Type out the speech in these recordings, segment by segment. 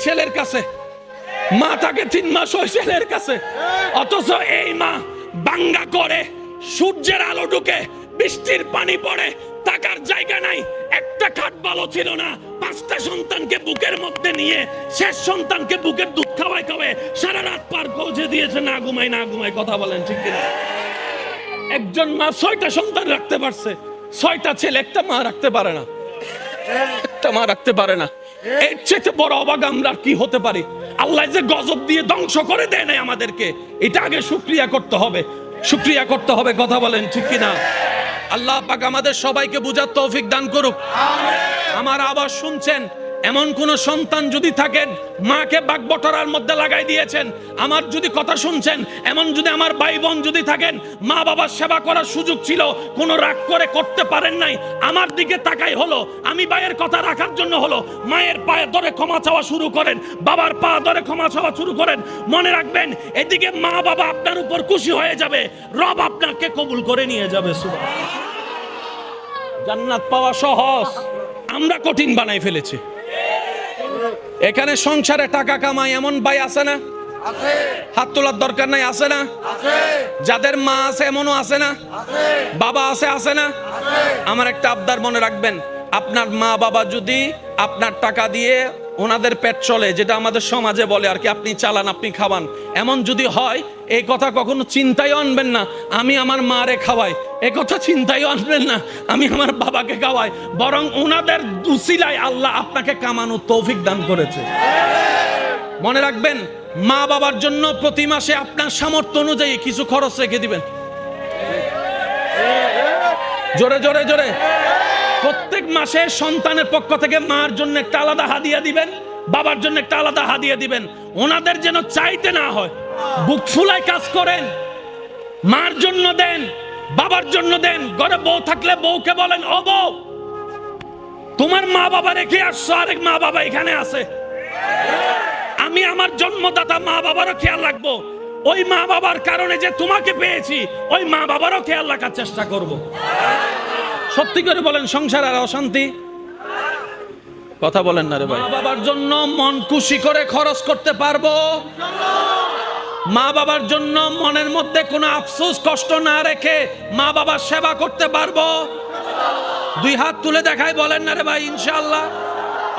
ছেলের কাছে, মা থাকে 3 মাস ওই ছেলের কাছে, অথচ এই মা বাঙ্গা করে, সূর্যের আলো ঢুকে, বৃষ্টির পানি পড়ে, থাকার জায়গা নাই, একটা খাট ভালো ছিল না, 5টা সন্তানকে বুকের মধ্যে নিয়ে শেষ সন্তানকে বুকের দুধ খাওয়ায় সারা রাত পার পৌঁছে দিয়েছে, না ঘুমাই না ঘুমাই। কথা বলেন ঠিক কিনা? একজন মা 6টা সন্তান রাখতে পারছে, 6টা ছেলে, একটা মা রাখতে পারে না, একটা মা রাখতে পারে না। এর চেয়ে বড় অবাক আমরা কি হতে পারি? আল্লাহ যে গজব দিয়ে ধ্বংস করে দেয় নাই আমাদেরকে, এটা আগে শুকরিয়া করতে হবে, শুকরিয়া করতে হবে। কথা বলেন ঠিক কিনা? আল্লাহ পাক আমাদের সবাইকে বুঝার তৌফিক দান করুক। আমার আওয়াজ শুনছেন? এমন কোন সন্তান যদি থাকেন মাকে বাগবটরার মধ্যে লাগাই দিয়েছেন, আমার যদি কথা শুনছেন, এমন যদি আমার ভাই বোন যদি থাকেন মা বাবার সেবা করার সুযোগ ছিল, কোন রাগ করে করতে পারেন নাই, আমার দিকে তাকাই হলো, আমি ভাইয়ের কথা রাখার জন্য হলো, মায়ের পায়ে ধরে ক্ষমা চাওয়া শুরু করেন, বাবার পা ধরে ক্ষমা চাওয়া শুরু করেন। মনে রাখবেন, এদিকে মা বাবা আপনার উপর খুশি হয়ে যাবে, রব আপনাকে কবুল করে নিয়ে যাবে। সুবহানাল্লাহ। জান্নাত পাওয়া সহজ, আমরা কঠিন বানাই ফেলেছি। এখানে সংসারে টাকা কামাই এমন ভাই আছে না? আছে। হাত তোলার দরকার নাই, আছে না? আছে। যাদের মা আছে এমনও আছে না? আছে। বাবা আছে, আছে না? আছে। আমার একটা আবদার মনে রাখবেন, আপনার মা বাবা যদি আপনার টাকা দিয়ে ওনাদের পেট চলে, যেটা আমাদের সমাজে বলে আর কি, আপনি চালান, আপনি খাওয়ান, এমন যদি হয়, এই কথা কখনো চিন্তায় আনবেন না আমি আমার মারে খাওয়াই, এই কথা চিন্তায় আনবেন না আমি আমার বাবাকে খাওয়াই, বরং ওনাদের উসিলায় আল্লাহ আপনাকে কামানোর তৌফিক দান করেছে। মনে রাখবেন, মা বাবার জন্য প্রতি মাসে আপনার সামর্থ্য অনুযায়ী কিছু খরচ রেখে দিবেন। জোরে জোরে জোরে। প্রত্যেক মাসে সন্তানের পক্ষ থেকে মার জন্য একটা আলাদা হাদিয়া দিবেন, বাবার জন্য একটা আলাদা হাদিয়া দিবেন, ওনাদের যেন চাইতে না হয়। বুক ফুলায় কাজ করেন, মার জন্য দেন, বাবার জন্য দেন। ঘরে বউ থাকলে বউকে বলেন, ও বউ, তোমার মা বাবা রেখে আসছো, আরেক মা বাবা এখানে আছে, আমি আমার জন্মদাতা মা বাবারও খেয়াল রাখবো, ওই মা বাবার কারণে যে তোমাকে পেয়েছি, ওই মা বাবারও খেয়াল রাখার চেষ্টা করব। সত্যি করে বলেন, সংসার আর অশান্তি? কথা বলেন না রে ভাই। মা বাবার জন্য মন খুশি করে খরচ করতে পারবো, মা বাবার জন্য মনের মধ্যে কোনো আফসোস কষ্ট না রেখে মা বাবার সেবা করতে পারবো। 2 হাত তুলে দেখায় বলেন না রে ভাই ইনশাআল্লাহ।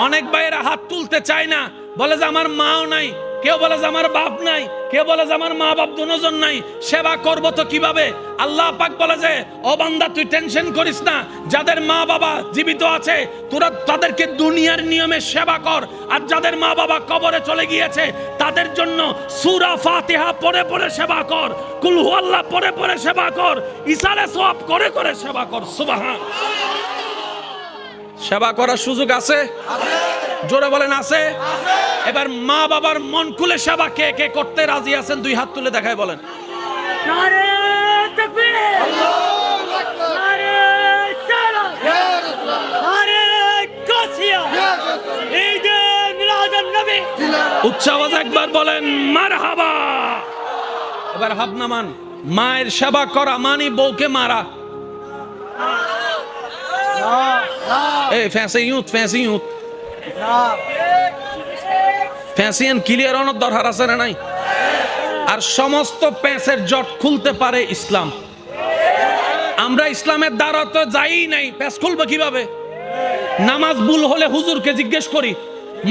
অনেক ভাইয়েরা হাত তুলতে চায় না, বলে যে আমার মাও নাই, কেউ বলে যে আমার বাপ নাই, কেউ বলে যে আমার মা বাপ দুজন নাই, সেবা করব তো কিভাবে? আল্লাহ পাক বলে যে, ও বান্দা তুই টেনশন করিস না, যাদের মা বাবা জীবিত আছে তোরা তাদেরকে দুনিয়ার নিয়মে সেবা কর, আর যাদের মা বাবা কবরে চলে গিয়েছে তাদের জন্য সূরা ফাতিহা পড়ে পড়ে সেবা কর, কুল হুয়াল্লাহ পড়ে পড়ে সেবা কর, ইসালে সওয়াব করে করে সেবা কর। সুবহান। সেবা করার সুযোগ আছে? জোরে বলেন আছে। এবার মা বাবার মন খুলে সেবা কে কে করতে রাজি আছেন? 2 হাত তুলে দেখায় বলেন। নারে তাকবীর, আল্লাহু আকবার, নারে সালাম, ইয়া রাসূলুল্লাহ, নারে কাসিয়া, ইয়া রাসূলুল্লাহ, ঈদে মিলাদুন নবী। উচ্চ আওয়াজে একবার বলেন মারহাবা। এবার হাত নামান। মায়ের সেবা করা মানে বউকে মারা। এই ফ্যান্সি ইউথ, ফ্যান্সি ইউথ, ফ্যান্সিয়ান ক্লিয়ার অনেক দরকার আছে না নাই? আর সমস্ত প্যাঁচের জট খুলতে পারে ইসলাম। আমরা ইসলামের দ্বারা তো যাই নাই, প্যাঁচ খুলবে কিভাবে? নামাজ ভুল হলে হুজুরকে জিজ্ঞেস করি,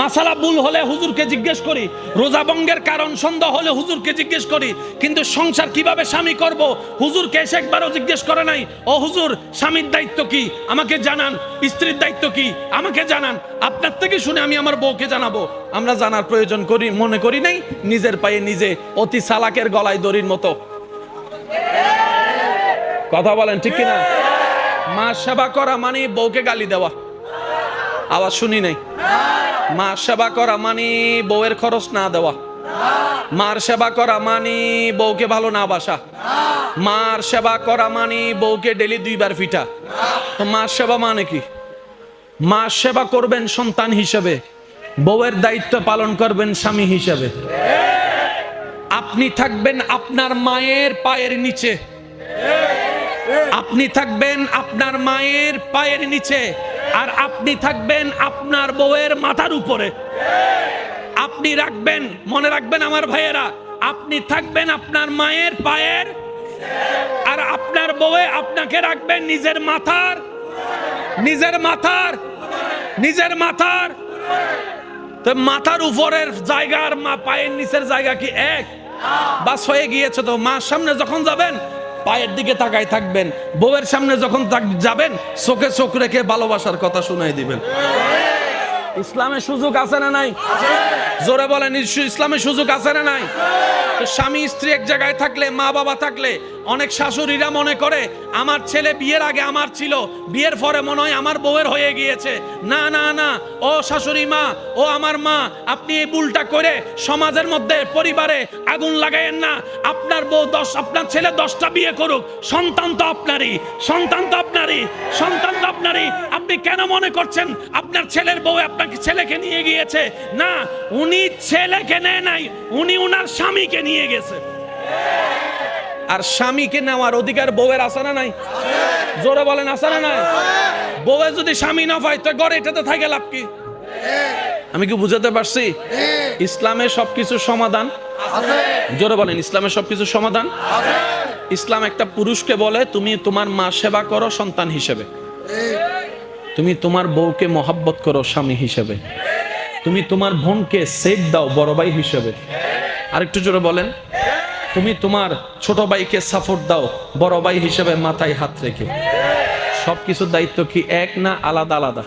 মাসালা ভুল হলে হুজুরকে জিজ্ঞেস করি, রোজা ভঙ্গের কারণ সন্দেহ হলে হুজুরকে জিজ্ঞেস করি, কিন্তু সংসার কিভাবে স্বামী করব হুজুরকে এসে একবারও জিজ্ঞেস করে নাই। ও হুজুর, স্বামীর দায়িত্ব কি আমাকে জানান, স্ত্রীর দায়িত্ব কি আমাকে জানান, আপনার থেকে শুনে আমি আমার বউকে জানাবো। আমরা জানার প্রয়োজন করি মনে করি নাই, নিজের পায়ে নিজে অতি চালাকের গলায় দড়ির মতো। কথা বলেন ঠিক কিনা? মা সেবা করা মানে বউকে গালি দেওয়া। আওয়াজ শুনি নাই। মা সেবা করা মানে বউয়ের খরচ না দেওয়া। মার সেবা করা মানে বউকে ভালো না বাসা। মার সেবা করা মানে বউকে ডেলি 2 বার পিঠা। তো মার সেবা মানে কি? মার সেবা করবেন সন্তান হিসেবে, বউয়ের দায়িত্ব পালন করবেন স্বামী হিসেবে। আপনি থাকবেন আপনার মায়ের পায়ের নিচে, আপনি থাকবেন আপনার মায়ের পায়ের নিচে, আর আপনি থাকবেন আপনার বউয়ের মাথার উপরে। আপনি রাখবেন, মনে রাখবেন আমার ভাইয়েরা, আপনি থাকবেন আপনার মায়ের পায়ের, আর আপনার বউয়ে আপনাকে রাখবেন নিজের মাথার, নিজের মাথার, নিজের মাথার। তো মাথার উপরের জায়গা আর পায়ের নিচের জায়গা কি এক? বাস হয়ে গিয়েছে তো। মার সামনে যখন যাবেন পায়ের দিকে তাকাই থাকবেন, বউয়ের সামনে যখন যাবেন চোখে চোখ রেখে ভালোবাসার কথা শুনাই দিবেন। ইসলামের সুযোগ আছে না নাই? জোরে বলেন, ইসলামের সুযোগ আছে না নাই? স্বামী স্ত্রী এক জায়গায় থাকলে, মা বাবা থাকলে, অনেক শাশুড়িরা মনে করে আমার ছেলে বিয়ের আগে আমার ছিল, বিয়ের পরে মনে হয় আমার বউয়ের হয়ে গিয়েছে। না না না, ও শাশুড়ি মা, ও আমার মা, আপনি এই ভুলটা করে সমাজের মধ্যে পরিবারে আগুন লাগাইয়েন না। আপনার বউ আপনার ছেলে 10টা বিয়ে করুক, সন্তান তো আপনারই, সন্তান তো আপনারই, সন্তান তো আপনারই। আপনি কেন মনে করছেন আপনার ছেলের বউ আপনাকে ছেলেকে নিয়ে গিয়েছে? না, উনি ছেলেকে নেয় নাই, উনি উনার স্বামীকে নিয়ে গেছে। আর স্বামীকে নেওয়ার অধিকার বউয়ের আছে না নাই? জোরে বলেন, আছে না নাই? বউয়ে যদি স্বামী না পায় তো ঘরে এটাতে থাকে লাভ কি? আমি কি বুঝাতে পারছি? ইসলামের সবকিছু সমাধান আছে। জোরে বলেন, ইসলামের সবকিছু সমাধান আছে। ইসলাম একটা পুরুষকে বলে তুমি তোমার মা সেবা করো সন্তান হিসেবে, তুমি তোমার বউকে মহব্বত করো স্বামী হিসেবে, তুমি তোমার বোনকে সেফ দাও বড় ভাই হিসেবে। আরেকটু জোরে বলেন, তুমি তোমার ছোট ভাইকে সাপোর্ট দাও বড় ভাই হিসেবে মাথায় হাত রেখে। সবকিছুর দায়িত্ব কি এক না আলাদা আলাদা?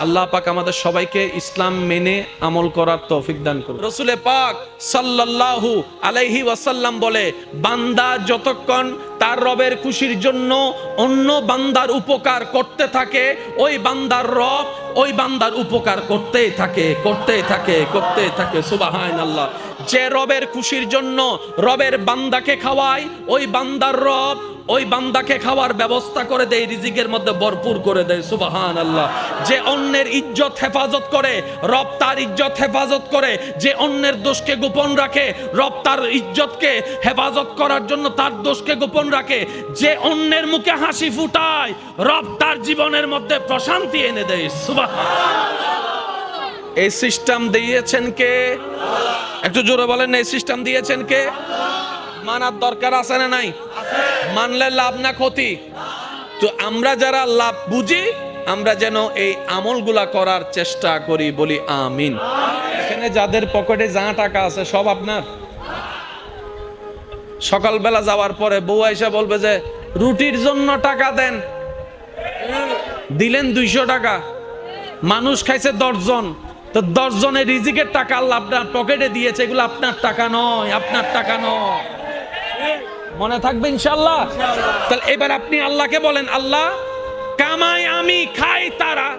আল্লাহ পাক আমাদের সবাইকে ইসলাম মেনে আমল করার তৌফিক দান করুন। রাসূলে পাক সাল্লাল্লাহু আলাইহি ওয়াসাল্লাম বলে, বান্দা যতক্ষণ তার রবের খুশির জন্য অন্য বান্দার উপকার করতে থাকে, ওই বান্দার রব ওই বান্দার উপকার করতেই থাকে, করতেই থাকে, করতেই থাকে। সুবহানাল্লাহ। যে রবের খুশির জন্য রবের বান্দাকে খাওয়ায়, ওই বান্দার রব ওই বান্দাকে খাওয়ার ব্যবস্থা করে দেয়, রিজিকের মধ্যে ভরপুর করে দেয়। সুবহানাল্লাহ। যে অন্যের ইজ্জত হেফাজত করে, রব তার ইজ্জত হেফাজত করে। যে অন্যের দোষকে গোপন রাখে, রব তার ইজ্জতকে হেফাজত করার জন্য তার দোষকে গোপন রাখে। যে অন্যের মুখে হাসি ফুটায়, রব তার জীবনের মধ্যে প্রশান্তি এনে দেয়। সুবহানাল্লাহ। এই সিস্টেম দিয়েছেন কে? একটু জোরে বলেন, এই সিস্টেম দিয়েছেন কে? মানার দরকার আছে না নাই? মানলে লাভ না ক্ষতি? তো আমরা যারা লাভ বুঝি, আমরা যেন এই আমলগুলা করার চেষ্টা করি, বলি আমিন। এখানে যাদের পকেটে যা টাকা আছে সব আপনার। সকালবেলা যাওয়ার পরে বউ এসে বলবে যে রুটির জন্য টাকা দেন, দিলেন 200 টাকা, মানুষ খাইছে 10 জন, তো 10 জনের রিজিকের টাকা আল্লাহ আপনার পকেটে দিয়েছে, এগুলো আপনার টাকা নয়, আপনার টাকা নয়। মনে থাকবে ইনশাআল্লাহ। তাহলে এবার আপনি আল্লাহকে বলেন, আল্লাহ কামাই আমি খাই তারা,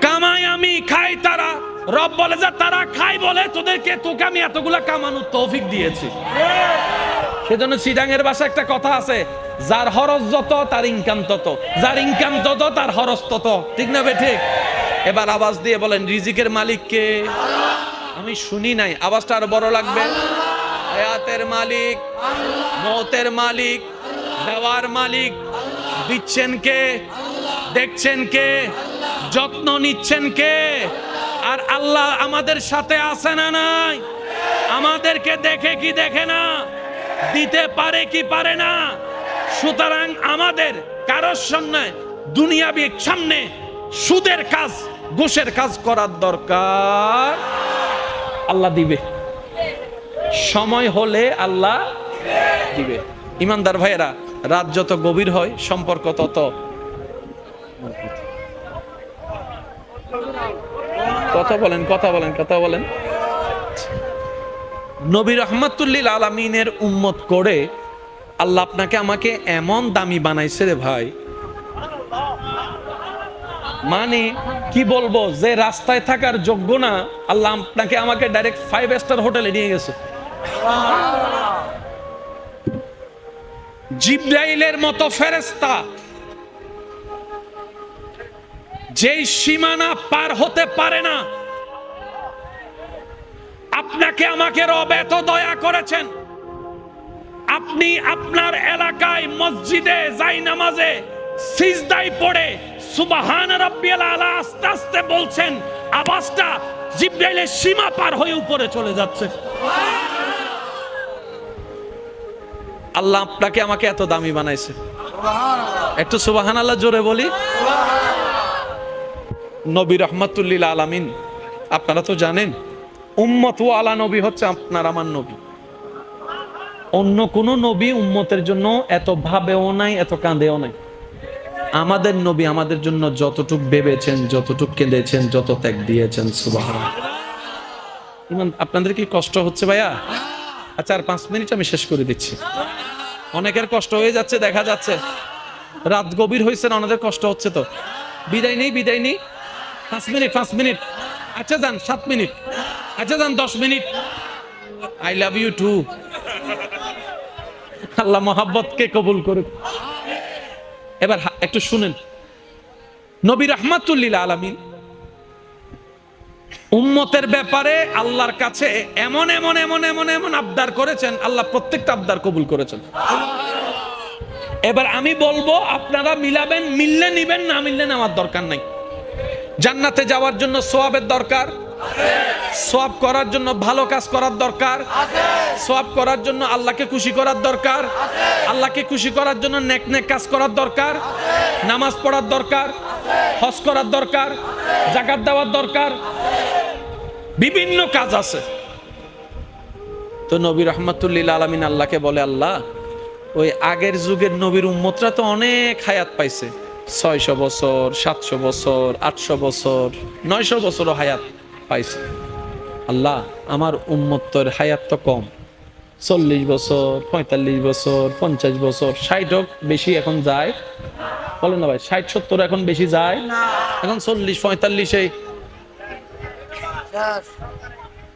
কামাই আমি খাই তারা। রব বলে যে তারা খাই বলে তোকে আমি এতগুলা কামানোর তৌফিক দিয়েছি। সেজন্য চিটাঙের ভাষায় একটা কথা আছে, যার খরচ যত তার ইনকাম তত, যার ইনকাম তত তার খরচ তত। ঠিক না ঠিক? এবার আওয়াজ দিয়ে বলেন, রিজিকের মালিক কে? আমি শুনি নাই, আওয়াজটা আরো বড় লাগবে। হায়াতের মালিক, মওতের মালিক, দেওয়ার মালিক। দিচ্ছেন কে? দেখছেন কে? যত্ন নিচ্ছেন কে? আর আল্লাহ আমাদের সাথে আছে না নাই? আমাদেরকে দেখে কি দেখে না? দিতে পারে কি পারে না? সুতরাং আমাদের কারোর সামনে দুনিয়াবি সামনে সুদের কাজ, ঘুষের কাজ করার দরকার। আল্লাহ দিবে, সময় হলে আল্লাহ দিবে। ইমানদার ভাইয়েরা, রাত যত গভীর হয় সম্পর্ক তত। কথা বলেন, কথা বলেন, কথা বলেন। নবী রাহমাতুল্লিল আলামিনের উম্মত করে আল্লাহ আপনাকে আমাকে এমন দামি বানাইছে রে ভাই, মানে কি বলবো, যে রাস্তায় থাকার যোগ্য না, আল্লাহ আপনাকে আমাকে ডাইরেক্ট 5 স্টার হোটেলে নিয়ে গেছে। জিবরাইলের মতো ফেরেশতা, যেই সীমানা পার হতে পারে না, আপনাকে আমাকে রব এত দয়া করেছেন। আপনি আপনার এলাকায় মসজিদে যাই নামাজে সিজদায় পড়ে সুবহান রাব্বিয়াল আলা আস্তে আস্তে বলছেন, আওয়াজটা জিবরাইলের সীমা পার হয়ে উপরে চলে যাচ্ছে। আল্লাহ আপনাকে আমাকে এত দামি বানাইছে, একটু সুবহানাল্লাহ জোরে বলি। নবী রাহমাতুল লিল আলামিন, আপনারা তো জানেন উম্মত ওয়ালা নবী হচ্ছে আপনার আমার নবী। অন্য কোন নবী উম্মতের জন্য এত ভাবেও নাই, এত কাঁদেও নাই। আমাদের নবী আমাদের জন্য যতটুক ভেবেছেন, যতটুক কেঁদেছেন, যত ত্যাগ দিয়েছেন, সুবহানাল্লাহ। ইমান, আপনাদের কি কষ্ট হচ্ছে ভাইয়া? আচ্ছা, আর 5 মিনিট আমি শেষ করে দিচ্ছি। অনেকের কষ্ট হয়ে যাচ্ছে, দেখা যাচ্ছে রাত গভীর হয়েছে না, ওনাদের কষ্ট হচ্ছে। তো বিদায় নেই, বিদায় নেই। 5 মিনিট, 5 মিনিট। আচ্ছা যান 7 মিনিট, আচ্ছা যান 10 minute. I love you too. Allah মহাব্বতকে কবুল করুক। এবার একটু শুনেন, নবী রাহমাতুল লিল আলামিন উম্মতের ব্যাপারে আল্লাহর কাছে এমন এমন এমন এমন এমন আবদার করেছেন, আল্লাহ প্রত্যেকটা আবদার কবুল করেছেন। এবার আমি বলবো, আপনারা মিলাবেন, মিললে নিবেন, না মিললে নেওয়ার দরকার নাই। জান্নাতে যাওয়ার জন্য সওয়াবের দরকার, সওয়াব করার জন্য ভালো কাজ করার দরকার, সওয়াব করার জন্য আল্লাহকে খুশি করার দরকার, আল্লাহকে খুশি করার জন্য নেক নেক কাজ করার দরকার, নামাজ পড়ার দরকার, হজ করার দরকার, যাকাত দেওয়ার দরকার, বিভিন্ন কাজ আছে। তো নবী রাহমাতুল লিল আলামিন আল্লাহকে বলে, আল্লাহ ওই আগের যুগের নবীর উম্মতরা তো অনেক হায়াত পাইছে, 600 বছর, 700 বছর, 800 বছর, 900 বছরও হায়াত পাইছে। আল্লাহ আমার উম্মতের হায়াত তো কম, 40 বছর, 45 বছর, 50 বছর, 60 হোক বেশি এখন যায়, বলেন না ভাই? 60-70 এখন বেশি যায়, এখন 40-45 এই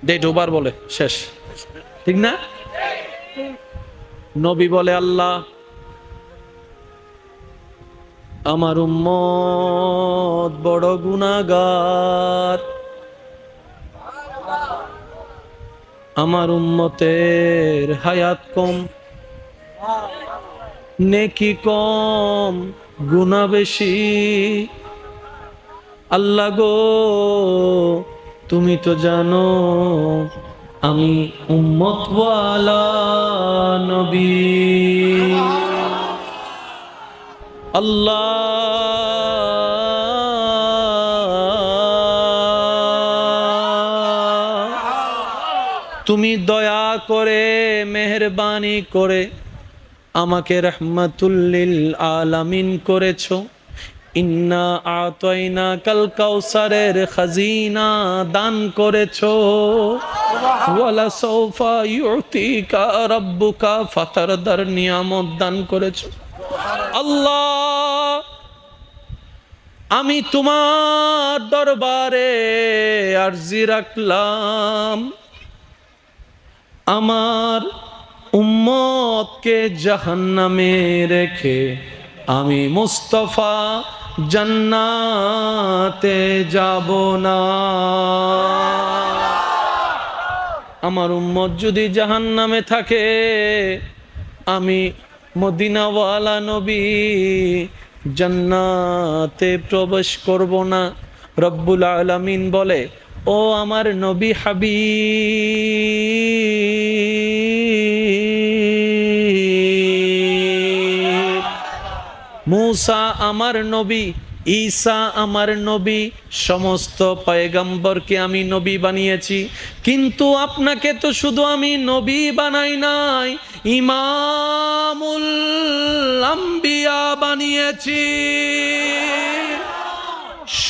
ডেট ওভার বলে শেষ, ঠিক না? নবী বলে, আল্লাহ আমার উম্মত বড় গুনাহগার, আমার উম্মতের হায়াত কম, নেকি কম, গুনাহ বেশি। আল্লাহ গো, তুমি তো জানো আমি উম্মতওয়ালা নবী। আল্লাহ তুমি দয়া করে, মেহেরবানি করে আমাকে রাহমাতুল লিল আলামিন করেছো। ইন্না আতাইনা কাল কাউসারের খাজিনা দান করেছো। ওয়ালা সাউফা ইউতিকা রাব্বুকা ফাতারদার নিয়ামত দান করেছো। আল্লাহ আমি তোমার দরবারে আরজি রাখলাম, আমার উম্মতকে জাহান্নামে রেখে আমি মুস্তাফা জান্নাতে যাব না। আমার উম্মত যদি জাহান্নামে থাকে, আমি মদিনাওয়ালা নবী জান্নাতে প্রবেশ করব না। রব্বুল আলামিন বলে, ও আমার নবী হাবিব, মূসা আমার নবী, ঈসা আমার নবী, সমস্ত পয়গম্বরকে আমি নবী বানিয়েছি, কিন্তু আপনাকে তো শুধু আমি নবী বানাই নাই, ইমামুল আম্বিয়া বানিয়েছি।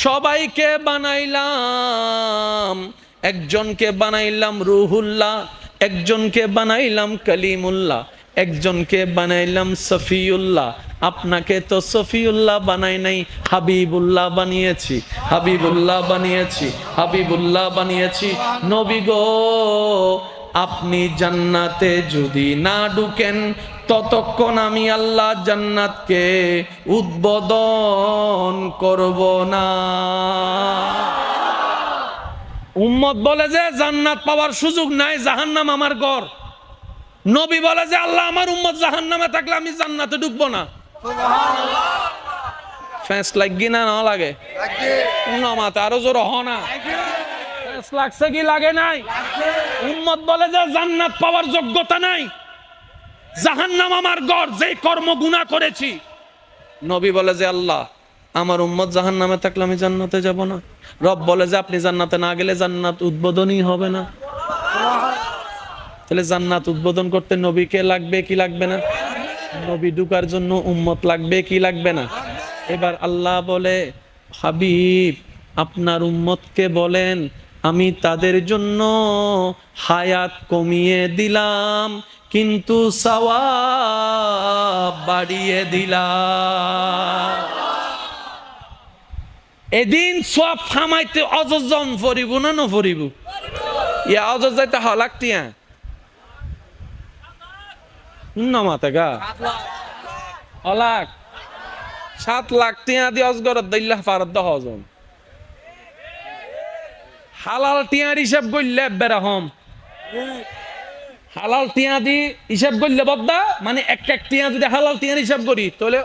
সবাইকে বানাইলাম, একজনকে বানাইলাম রুহুল্লাহ, একজনকে বানাইলাম কালিমুল্লাহ, একজনকে বানাইলাম সফিউল্লাহ। আপনাকে তো সফিউল্লাহ বানাই নাই, হাবিবুল্লাহ বানিয়েছি, হাবিবুল্লাহ বানিয়েছি, হাবিবুল্লাহ বানিয়েছি। নবী গো, আপনি জান্নাতে যদি না ঢুকেন, ততক্ষণ আমি আল্লাহ জান্নাতকে উদ্বোধন করব না। উম্মত বলে যে জান্নাত পাওয়ার সুযোগ নাই, জাহান্নাম আমার ঘর। নবী বলে যে আল্লাহ আমার উম্মত জাহান্নামে থাকলে আমি জান্নাতে ঢুকবো না। ফেস লাগি না না লাগে? মাথা আরো জোর হ না। লাগছে কি লাগে নাই? উম্মত বলে যে জান্নাত পাওয়ার যোগ্যতা নাই, জাহান্নাম আমার ঘর, যে কর্ম গুনাহ করেছি। নবী বলে যে আল্লাহ, আমার উম্মত জাহান্নামে থাকলে আমি জান্নাতে যাব না। রব বলে যে আপনি জান্নাতে না গেলে জান্নাত উদ্বোধনই হবে না। তাহলে জান্নাত উদ্বোধন করতে নবীকে লাগবে কি লাগবে না? নবী ঢুকার জন্য উম্মত লাগবে কি লাগবে না? এবার আল্লাহ বলে, হাবিব আপনার উম্মতকে বলেন আমি তাদের জন্য হায়াত কমিয়ে দিলাম, কিন্তু সওয়াব বাড়িয়ে দিলাম। এদিন সব ফামাইতে অজজন ফরিব না নফরিব? ইয়া অজজ যাইতে হলাকতিয়া মাথা গা অলাক 7 লাখ টিয়া দিয়ে অজগরত দিল্লাহ ফারদ হজন হালাল টিয়ার হিসাব করলে বেরহম। হালাল টিয়া দি হিসাব করলে বদ্দা, মানে এক এক টিয়া যদি হালাল টিয়ার হিসাব করি তাহলে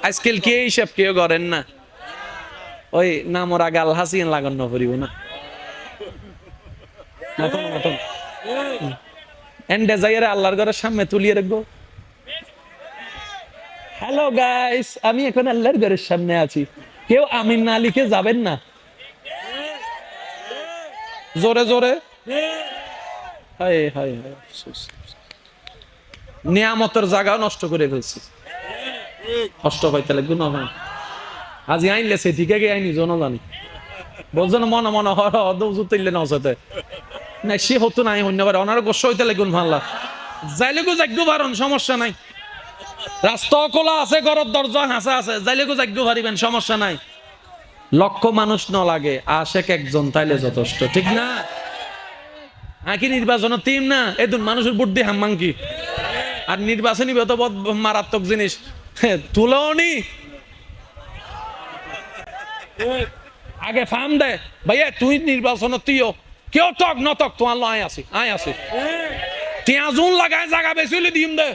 আজকাল কে হিসাব কেউ করেন না। ওই নামর আগে আল হাসিন লাগানো করিব না মতন মতন এন্ডে যাইরে আল্লাহর ঘরের সামনে তুলিয়ে রাখবো। হ্যালো গাইস, আমি এখন আল্লাহর ঘরের সামনে আছি, কেউ আমিন না লিখে যাবেন না। জোরে জোরে হায় হায় হায়, নিয়ামতের জায়গা নষ্ট করে ফেলছি। কষ্ট পাইতে লাগবে না ভাই, আজ আইনলে সে ঠিক আগে আইনি জন জানি বলছেন মনে মনে হয় তুললে নসাতে না, সে হতো নাই অন্যবার ওনার গোস্ব হইতে লাগুন ভাল্লা যাইলেগো যাগ্য পারেন, সমস্যা নাই। রাস্তা খোলা আছে, ঘরের দরজা হাসা আছে, যাইলেগো যাগ্য পারিবেন, সমস্যা নাই। লক্ষ মানুষ ন লাগে, আশেক একজন তাইলে যথেষ্ট, ঠিক না? আকি নির্বাচনের টিম না, এদুন মানুষের ভোট দিয়ে হাম্মাং কি আর নির্বাচনী বেত মারাত্মক জিনিস তুলেও নি আগে ফার্ম দে ভাইয়া, তুই নির্বাচনত তুইও কেউ তক নতক তোমার আয় আসি আয় আসি টিয়া জুন লাগায় জায়গা বেশি হলে দিম দে,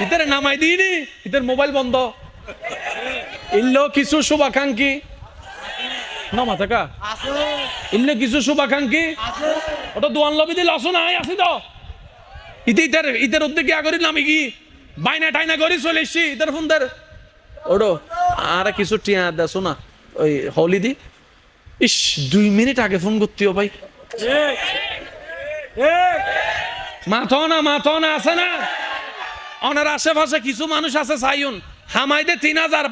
ইতারে নামাই দিইনি, ইতার মোবাইল বন্ধ। ইল্লো কিছু শুভাকাঙ্ক্ষী নামা থাকা ইল্লে কিছু শুভাকাঙ্ক্ষী ওটা দোয়ান লবি দিল আসো না আয় আসি তো ইতে ইতার ইতার উদ্যোগে আগরি নামি কি বাইনা টাইনা করি চলে এসছি ইতার ফোনদের ওডো আর কিছু টিয়া দেছো না ওই হলি দি। ইস 2 মিনিট আগে ফোন করতেও ভাই, মাথো না আছে না। ওনার আশেপাশে কিছু মানুষ আছে চাইুন হামাইদে 3000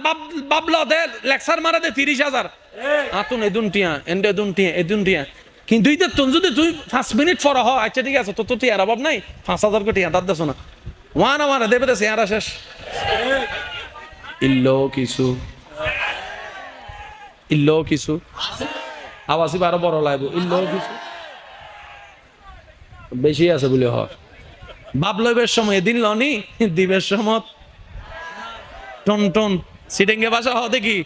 বাবলা দে লেকচার মারা দে 30,000 আতুন এদুন টিয়া এন্ডে এদুন টিয়া কিন্তু ইতে তুন যদি তুই 5 মিনিট পর হ আচ্ছা ঠিক আছে, তো টিয়ার অভাব নাই, 5,000 কোটি টিয়া দাঁত দেছো না ওয়ান আমার দেবে দে চেহারা শেষ। ইল্লো কিছু আওয়াজই বারো বড় লাগবো, ইল্লো কিছু বেশি আছে বলে হয়। বাপ লইবের সময় দিন লনি দিবের সময় টন টন সিটেঙ্গে ভাষা হ দেখি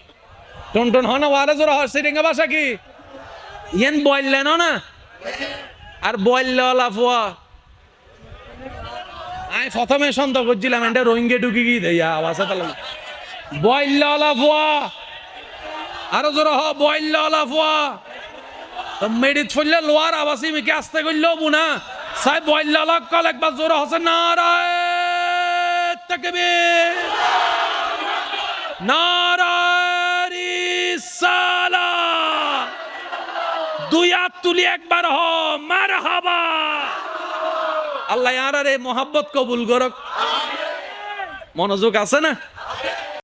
টন টন হয় না ওয়ারে জোরা হয় সিটেঙ্গে ভাষা কি ইয়েন বইলে না আর বইলে লাফুয়া আমি প্রথমে সন্দেহ করছিলাম এটা রোহিঙ্গে ঢুকি গিয়ে দেয় আওয়াজ বইলে লাফুয়া আরো জোরা হ বইলে লাফুয়া মেডিট ফলে লোয়ার আওয়াজই মেকে আসতে করলেও বুনা সাহেব বইলে লাগ কল একবার জোরা হসে নারায় তাকবীর নারায় রিসালাত, 2 হাত তুলি একবার হ মারহাবা। আল্লাহ ইয়ারারে মোহাব্বত কবুল করক। মনোযোগ আছে না?